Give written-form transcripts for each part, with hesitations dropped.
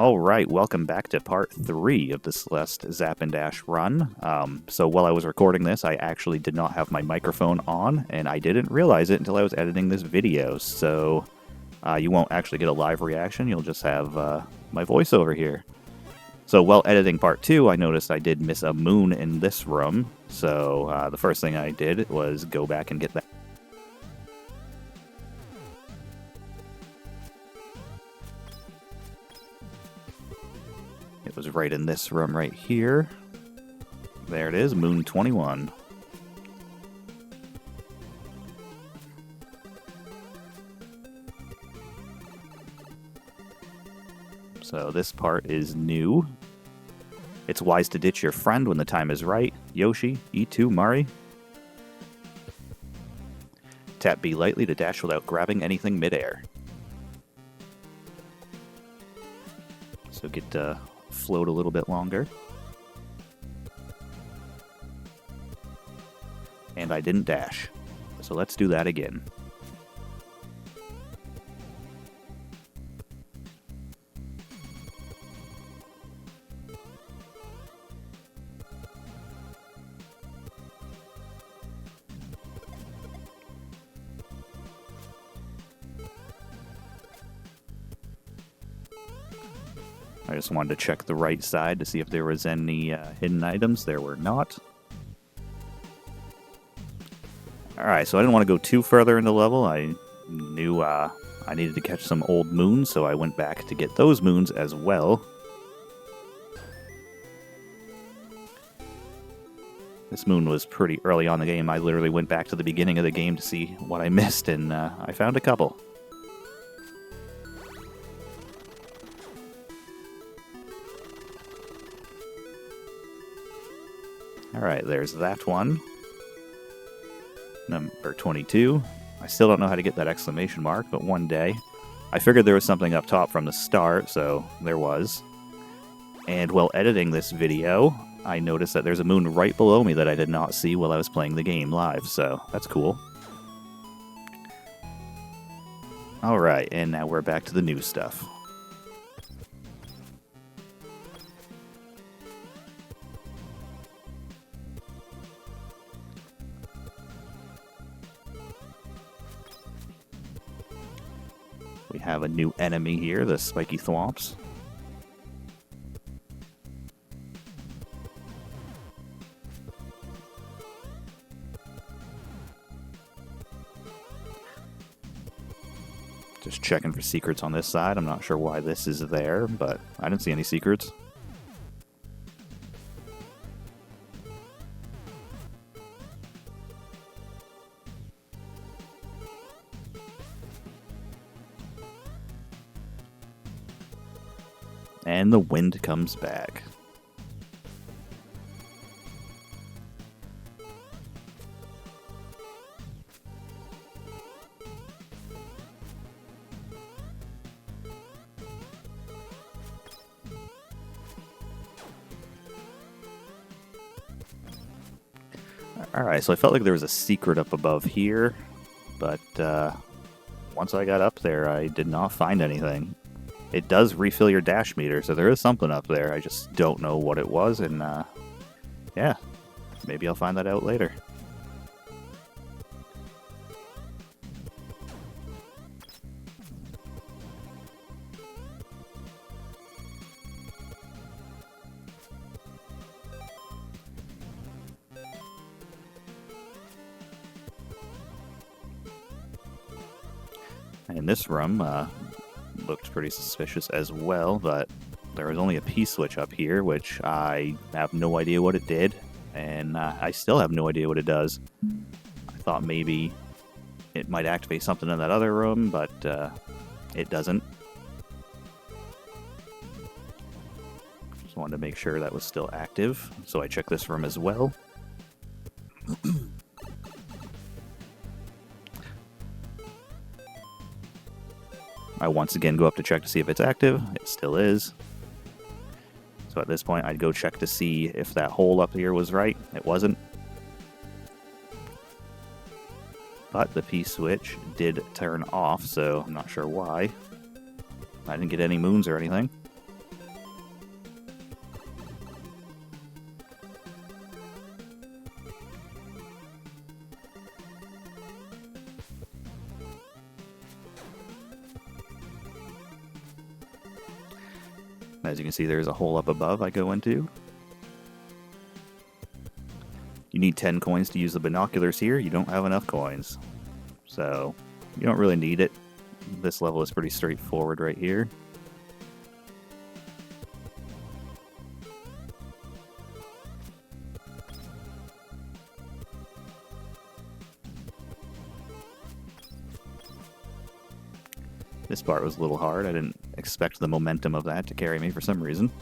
Alright, welcome back to part 3 of the Celeste Zap and Dash run. So while I was recording this, I actually did not have my microphone on, and I didn't realize it until I was editing this video, so you won't actually get a live reaction, you'll just have my voiceover here. So while editing part 2, I noticed I did miss a moon in this room, so the first thing I did was go back and get that. It was right in this room right here. There it is, Moon 21. So this part is new. It's wise to ditch your friend when the time is right. Yoshi, E2, Mari. Tap B lightly to dash without grabbing anything midair. So get float a little bit longer. And I didn't dash. So let's do that again. I just wanted to check the right side to see if there was any hidden items. There were not. Alright, so I didn't want to go too further into the level. I knew I needed to catch some old moons, so I went back to get those moons as well. This moon was pretty early on in the game. I literally went back to the beginning of the game to see what I missed, and I found a couple. Alright, there's that one. Number 22. I still don't know how to get that exclamation mark, but one day. I figured there was something up top from the start, so there was. And while editing this video, I noticed that there's a moon right below me that I did not see while I was playing the game live, so that's cool. Alright, and now we're back to the new stuff. We have a new enemy here, the spiky thwomps. Just checking for secrets on this side. I'm not sure why this is there, but I didn't see any secrets. And the wind comes back. Alright, so I felt like there was a secret up above here, but once I got up there, I did not find anything. It does refill your dash meter, so there is something up there. I just don't know what it was, and yeah, maybe I'll find that out later. In this room, looked pretty suspicious as well, but there was only a P-switch up here, which I have no idea what it did, and I still have no idea what it does. I thought maybe it might activate something in that other room, but it doesn't. Just wanted to make sure that was still active, so I checked this room as well. I once again go up to check to see if it's active. It still is. So at this point, I'd go check to see if that hole up here was right. It wasn't. But the P-switch did turn off, so I'm not sure why. I didn't get any moons or anything. As you can see, there's a hole up above I go into. You need 10 coins to use the binoculars here. You don't have enough coins, so you don't really need it. This level is pretty straightforward right here. This part was a little hard. I didn't expect the momentum of that to carry me for some reason.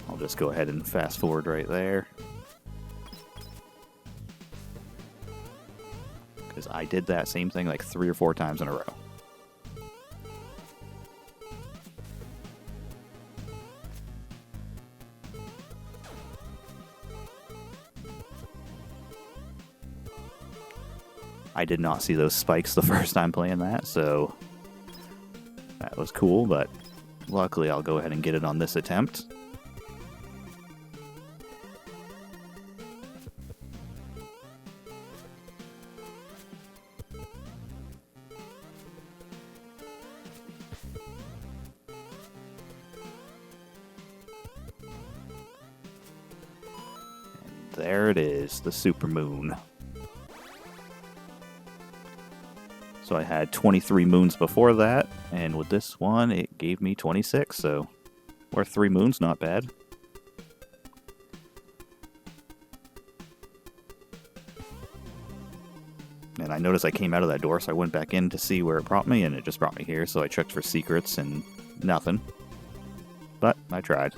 I'll just go ahead and fast forward right there, because I did that same thing like 3 or 4 times in a row. I did not see those spikes the first time playing that, so that was cool, but luckily I'll go ahead and get it on this attempt. And there it is, the supermoon. So I had 23 moons before that, and with this one it gave me 26, so worth 3 moons, not bad. And I noticed I came out of that door, so I went back in to see where it brought me, and it just brought me here, so I checked for secrets and nothing. But I tried.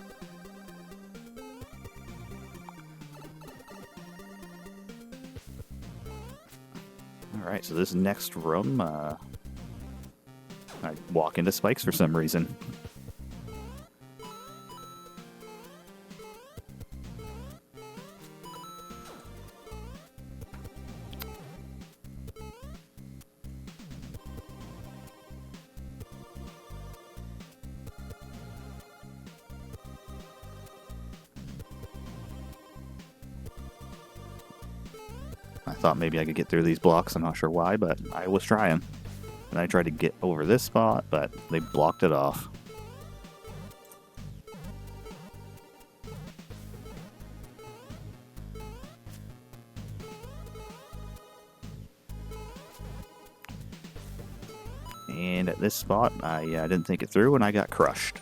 Alright, so this next room, I walk into spikes for some reason. I thought maybe I could get through these blocks, I'm not sure why, but I was trying. And I tried to get over this spot, but they blocked it off. And at this spot, I didn't think it through and I got crushed.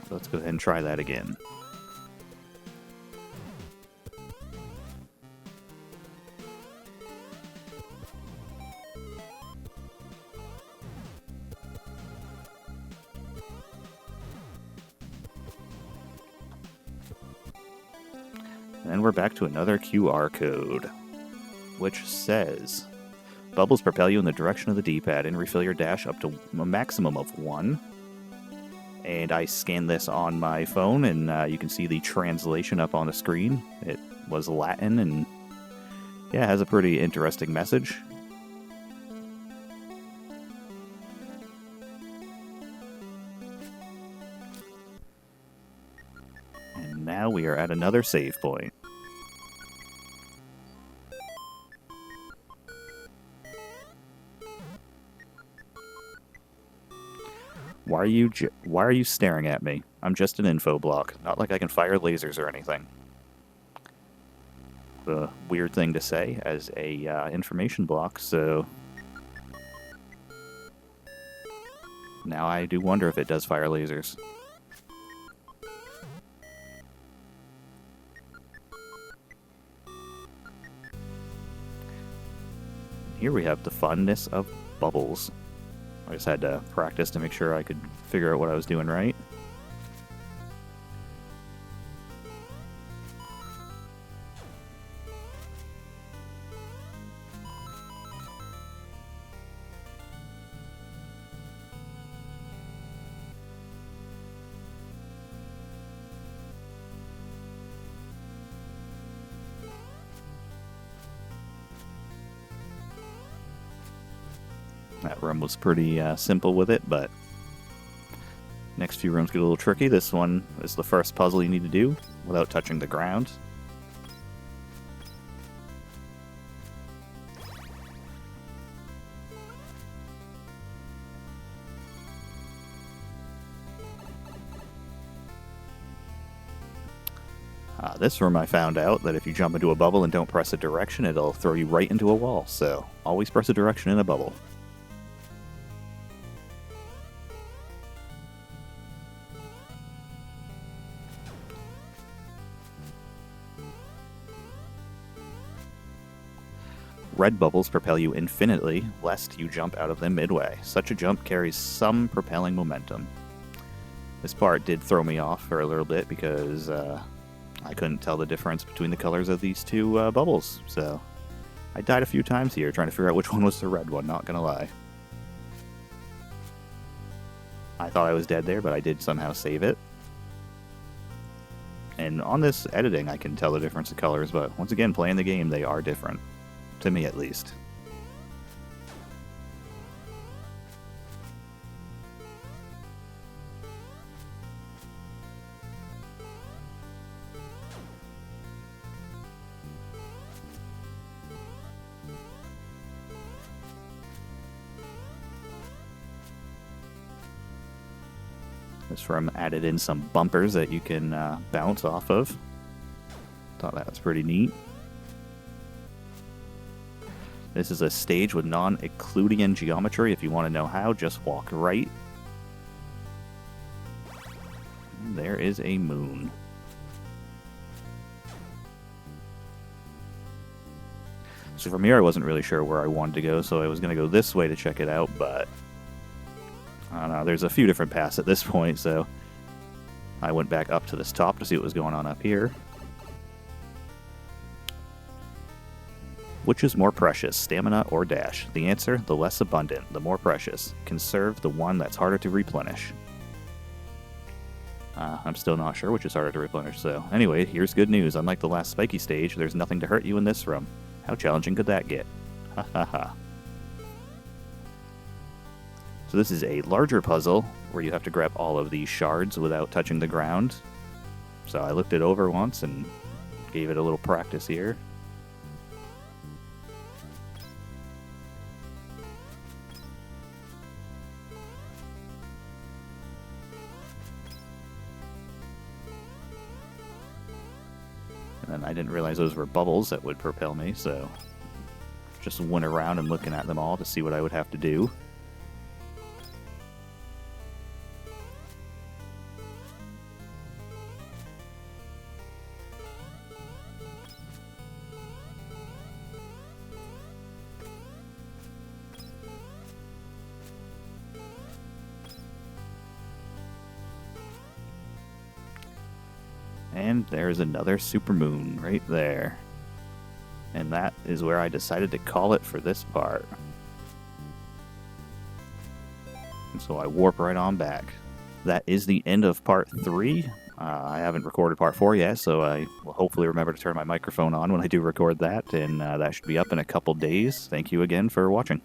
So let's go ahead and try that again. And then we're back to another QR code, which says, bubbles propel you in the direction of the D-pad and refill your dash up to a maximum of 1. And I scanned this on my phone, and you can see the translation up on the screen. It was Latin, and yeah, it has a pretty interesting message. And now we are at another save point. Why are you staring at me? I'm just an info block. Not like I can fire lasers or anything. A weird thing to say as a information block, so now I do wonder if it does fire lasers. Here we have the funness of bubbles. I just had to practice to make sure I could figure out what I was doing right. That room was pretty simple with it, but next few rooms get a little tricky. This one is the first puzzle you need to do without touching the ground. This room I found out that if you jump into a bubble and don't press a direction, it'll throw you right into a wall, so always press a direction in a bubble. Red bubbles propel you infinitely, lest you jump out of them midway. Such a jump carries some propelling momentum. This part did throw me off for a little bit because I couldn't tell the difference between the colors of these two bubbles, so I died a few times here trying to figure out which one was the red one, not gonna lie. I thought I was dead there, but I did somehow save it. And on this editing, I can tell the difference in colors, but once again, playing the game, they are different. To me, at least. This room added in some bumpers that you can bounce off of. Thought that was pretty neat. This is a stage with non-Euclidean geometry. If you want to know how, just walk right. And there is a moon. So from here, I wasn't really sure where I wanted to go, so I was going to go this way to check it out, but I don't know, there's a few different paths at this point, so I went back up to this top to see what was going on up here. Which is more precious, stamina or dash? The answer, the less abundant, the more precious. Conserve the one that's harder to replenish. I'm still not sure which is harder to replenish, so anyway, here's good news. Unlike the last spiky stage, there's nothing to hurt you in this room. How challenging could that get? Ha ha ha. So this is a larger puzzle where you have to grab all of these shards without touching the ground. So I looked it over once and gave it a little practice here. And I didn't realize those were bubbles that would propel me, so just went around and looking at them all to see what I would have to do. And there's another supermoon right there. And that is where I decided to call it for this part. And so I warp right on back. That is the end of part 3. I haven't recorded part 4 yet, so I will hopefully remember to turn my microphone on when I do record that, and that should be up in a couple days. Thank you again for watching.